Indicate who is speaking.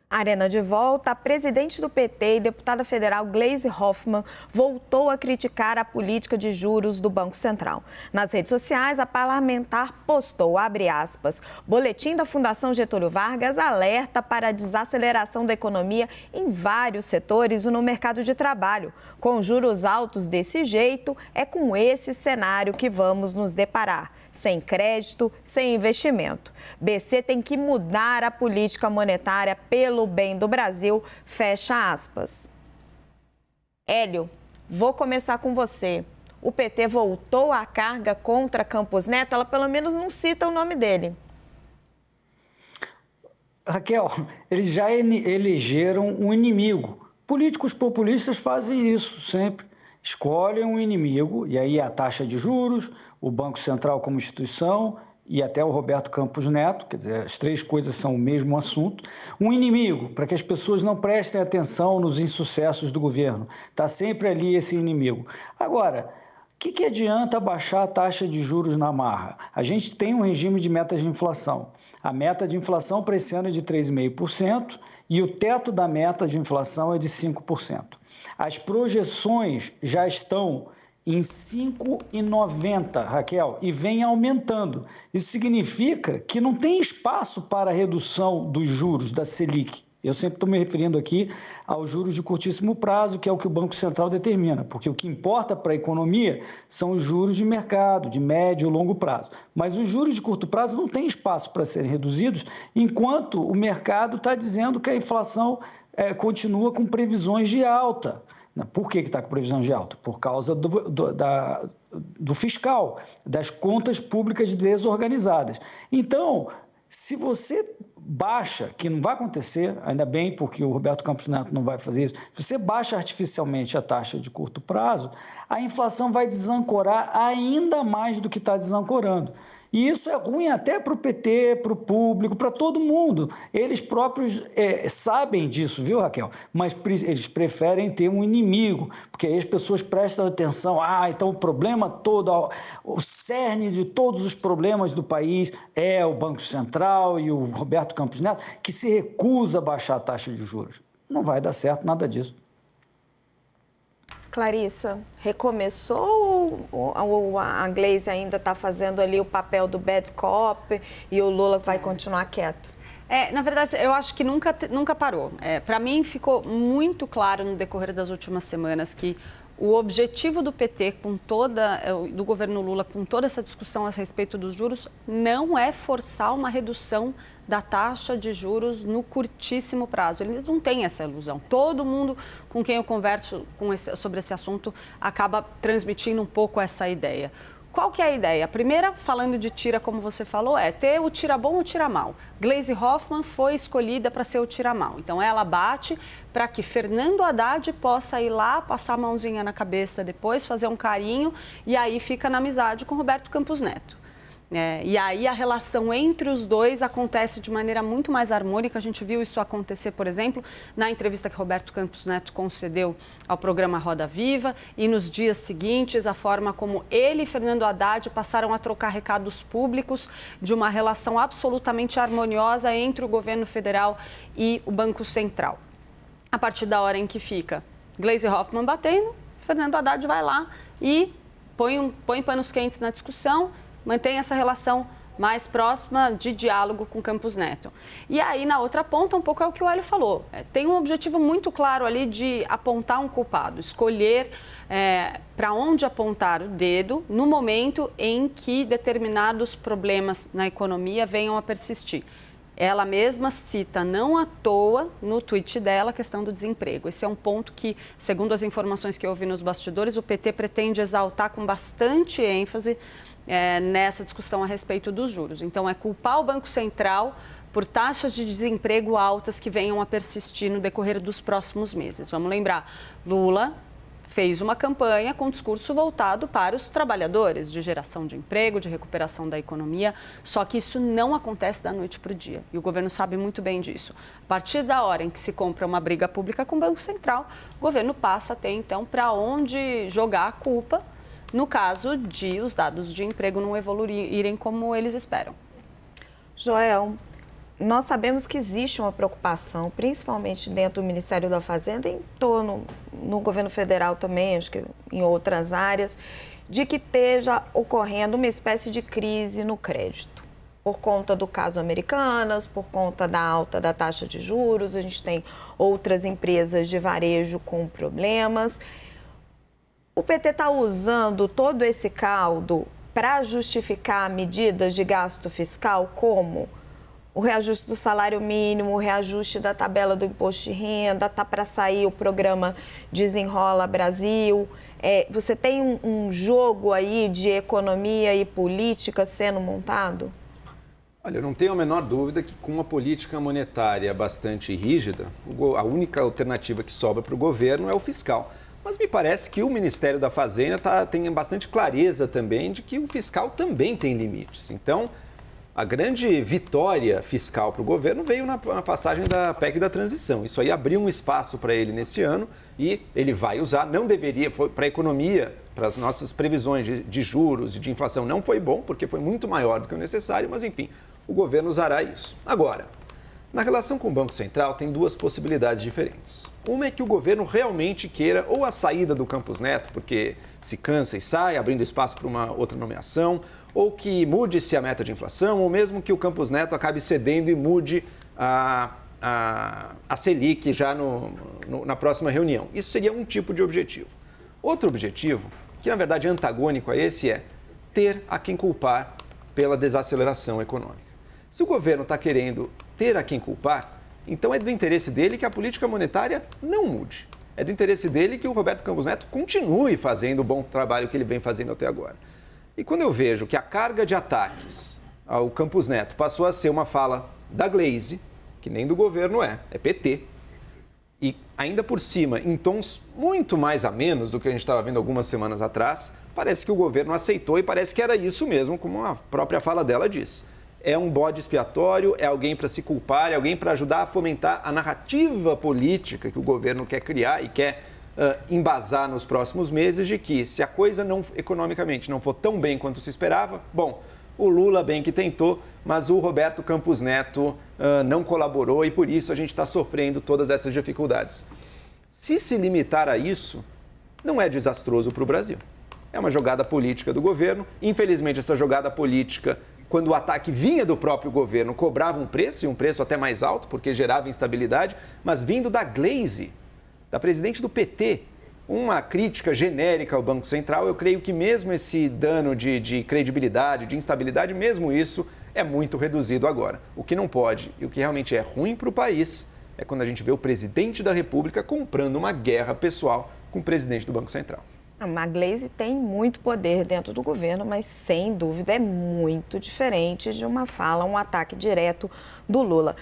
Speaker 1: Arena de volta, a presidente do PT e deputada federal Gleisi Hoffmann voltou a criticar a política de juros do Banco Central. Nas redes sociais, a parlamentar postou, abre aspas, boletim da Fundação Getúlio Vargas alerta para a desaceleração da economia em vários setores e no mercado de trabalho. Com juros altos desse jeito, é com esse cenário que vamos nos deparar. Sem crédito, sem investimento. BC tem que mudar a política monetária pelo bem do Brasil, fecha aspas. Hélio, vou começar com você. O PT voltou à carga contra Campos Neto? Ela pelo menos não cita o nome dele.
Speaker 2: Raquel, eles já elegeram um inimigo. Políticos populistas fazem isso sempre. Escolhem um inimigo, e aí a taxa de juros, o Banco Central como instituição e até o Roberto Campos Neto, quer dizer, as três coisas são o mesmo assunto. Um inimigo, para que as pessoas não prestem atenção nos insucessos do governo. Está sempre ali esse inimigo. Agora, o que adianta baixar a taxa de juros na marra? A gente tem um regime de metas de inflação. A meta de inflação para esse ano é de 3,5% e o teto da meta de inflação é de 5%. As projeções já estão em 5,90, Raquel, e vem aumentando. Isso significa que não tem espaço para a redução dos juros da Selic. Eu sempre estou me referindo aqui aos juros de curtíssimo prazo, que é o que o Banco Central determina, porque o que importa para a economia são os juros de mercado, de médio e longo prazo. Mas os juros de curto prazo não têm espaço para serem reduzidos, enquanto o mercado está dizendo que a inflação continua com previsões de alta. Por que está com previsão de alta? Por causa do fiscal, das contas públicas desorganizadas. Então, se você baixa, que não vai acontecer, ainda bem, porque o Roberto Campos Neto não vai fazer isso, se você baixa artificialmente a taxa de curto prazo, a inflação vai desancorar ainda mais do que está desancorando. E isso é ruim até para o PT, para o público, para todo mundo. Eles próprios sabem disso, viu, Raquel? Mas eles preferem ter um inimigo, porque aí as pessoas prestam atenção. Então o problema todo, o cerne de todos os problemas do país é o Banco Central e o Roberto Campos Neto, que se recusa a baixar a taxa de juros. Não vai dar certo nada disso.
Speaker 1: Clarissa, recomeçou ou a Gleisi ainda está fazendo ali o papel do bad cop e o Lula vai continuar quieto?
Speaker 3: Na verdade, eu acho que nunca parou. Para mim, ficou muito claro no decorrer das últimas semanas que o objetivo do PT, do governo Lula, com toda essa discussão a respeito dos juros, não é forçar uma redução da taxa de juros no curtíssimo prazo. Eles não têm essa ilusão. Todo mundo com quem eu converso sobre esse assunto acaba transmitindo um pouco essa ideia. Qual que é a ideia? A primeira, falando de tira, como você falou, é ter o tira bom ou tira mal. Gleisi Hoffmann foi escolhida para ser o tira mal. Então, ela bate para que Fernando Haddad possa ir lá, passar a mãozinha na cabeça depois, fazer um carinho e aí fica na amizade com Roberto Campos Neto. E aí a relação entre os dois acontece de maneira muito mais harmônica. A gente viu isso acontecer, por exemplo, na entrevista que Roberto Campos Neto concedeu ao programa Roda Viva e nos dias seguintes, a forma como ele e Fernando Haddad passaram a trocar recados públicos de uma relação absolutamente harmoniosa entre o governo federal e o Banco Central. A partir da hora em que fica Gleisi Hoffmann batendo, Fernando Haddad vai lá e põe panos quentes na discussão, mantém essa relação mais próxima de diálogo com Campos Neto. E aí, na outra ponta, um pouco é o que o Hélio falou. Tem um objetivo muito claro ali de apontar um culpado, escolher para onde apontar o dedo no momento em que determinados problemas na economia venham a persistir. Ela mesma cita, não à toa, no tweet dela, a questão do desemprego. Esse é um ponto que, segundo as informações que eu ouvi nos bastidores, o PT pretende exaltar com bastante ênfase nessa discussão a respeito dos juros. Então, é culpar o Banco Central por taxas de desemprego altas que venham a persistir no decorrer dos próximos meses. Vamos lembrar, Lula fez uma campanha com discurso voltado para os trabalhadores, de geração de emprego, de recuperação da economia, só que isso não acontece da noite para o dia, e o governo sabe muito bem disso. A partir da hora em que se compra uma briga pública com o Banco Central, o governo passa a ter, então, para onde jogar a culpa, no caso de os dados de emprego não evoluírem como eles esperam.
Speaker 1: Joel, nós sabemos que existe uma preocupação, principalmente dentro do Ministério da Fazenda, em torno, no governo federal também, acho que em outras áreas, de que esteja ocorrendo uma espécie de crise no crédito. Por conta do caso Americanas, por conta da alta da taxa de juros, a gente tem outras empresas de varejo com problemas. O PT está usando todo esse caldo para justificar medidas de gasto fiscal como o reajuste do salário mínimo, o reajuste da tabela do imposto de renda, está para sair o programa Desenrola Brasil. Você tem um jogo aí de economia e política sendo montado?
Speaker 4: Olha, eu não tenho a menor dúvida que com uma política monetária bastante rígida, a única alternativa que sobra para o governo é o fiscal. Mas me parece que o Ministério da Fazenda tem bastante clareza também de que o fiscal também tem limites. Então, a grande vitória fiscal para o governo veio na passagem da PEC da transição. Isso aí abriu um espaço para ele nesse ano e ele vai usar. Não deveria, para a economia, para as nossas previsões de juros e de inflação, não foi bom, porque foi muito maior do que o necessário, mas enfim, o governo usará isso. Agora, na relação com o Banco Central, tem duas possibilidades diferentes. Uma é que o governo realmente queira ou a saída do Campos Neto, porque se cansa e sai, abrindo espaço para uma outra nomeação, ou que mude-se a meta de inflação, ou mesmo que o Campos Neto acabe cedendo e mude a Selic já na próxima reunião. Isso seria um tipo de objetivo. Outro objetivo, que na verdade é antagônico a esse, é ter a quem culpar pela desaceleração econômica. Se o governo está querendo ter a quem culpar, então é do interesse dele que a política monetária não mude. É do interesse dele que o Roberto Campos Neto continue fazendo o bom trabalho que ele vem fazendo até agora. E quando eu vejo que a carga de ataques ao Campos Neto passou a ser uma fala da Glaze, que nem do governo é PT, e ainda por cima, em tons muito mais amenos do que a gente estava vendo algumas semanas atrás, parece que o governo aceitou e parece que era isso mesmo, como a própria fala dela diz. É um bode expiatório, é alguém para se culpar, é alguém para ajudar a fomentar a narrativa política que o governo quer criar e quer embasar nos próximos meses de que se a coisa economicamente não for tão bem quanto se esperava, bom, o Lula bem que tentou, mas o Roberto Campos Neto não colaborou e por isso a gente está sofrendo todas essas dificuldades. Se limitar a isso, não é desastroso para o Brasil. É uma jogada política do governo. Infelizmente, essa jogada política, quando o ataque vinha do próprio governo, cobrava um preço, e um preço até mais alto, porque gerava instabilidade, mas vindo da Glaze, da presidente do PT, uma crítica genérica ao Banco Central, eu creio que mesmo esse dano de credibilidade, de instabilidade, mesmo isso é muito reduzido agora. O que não pode e o que realmente é ruim para o país é quando a gente vê o presidente da República comprando uma guerra pessoal com o presidente do Banco Central.
Speaker 1: A Glaze tem muito poder dentro do governo, mas sem dúvida é muito diferente de uma fala, um ataque direto do Lula.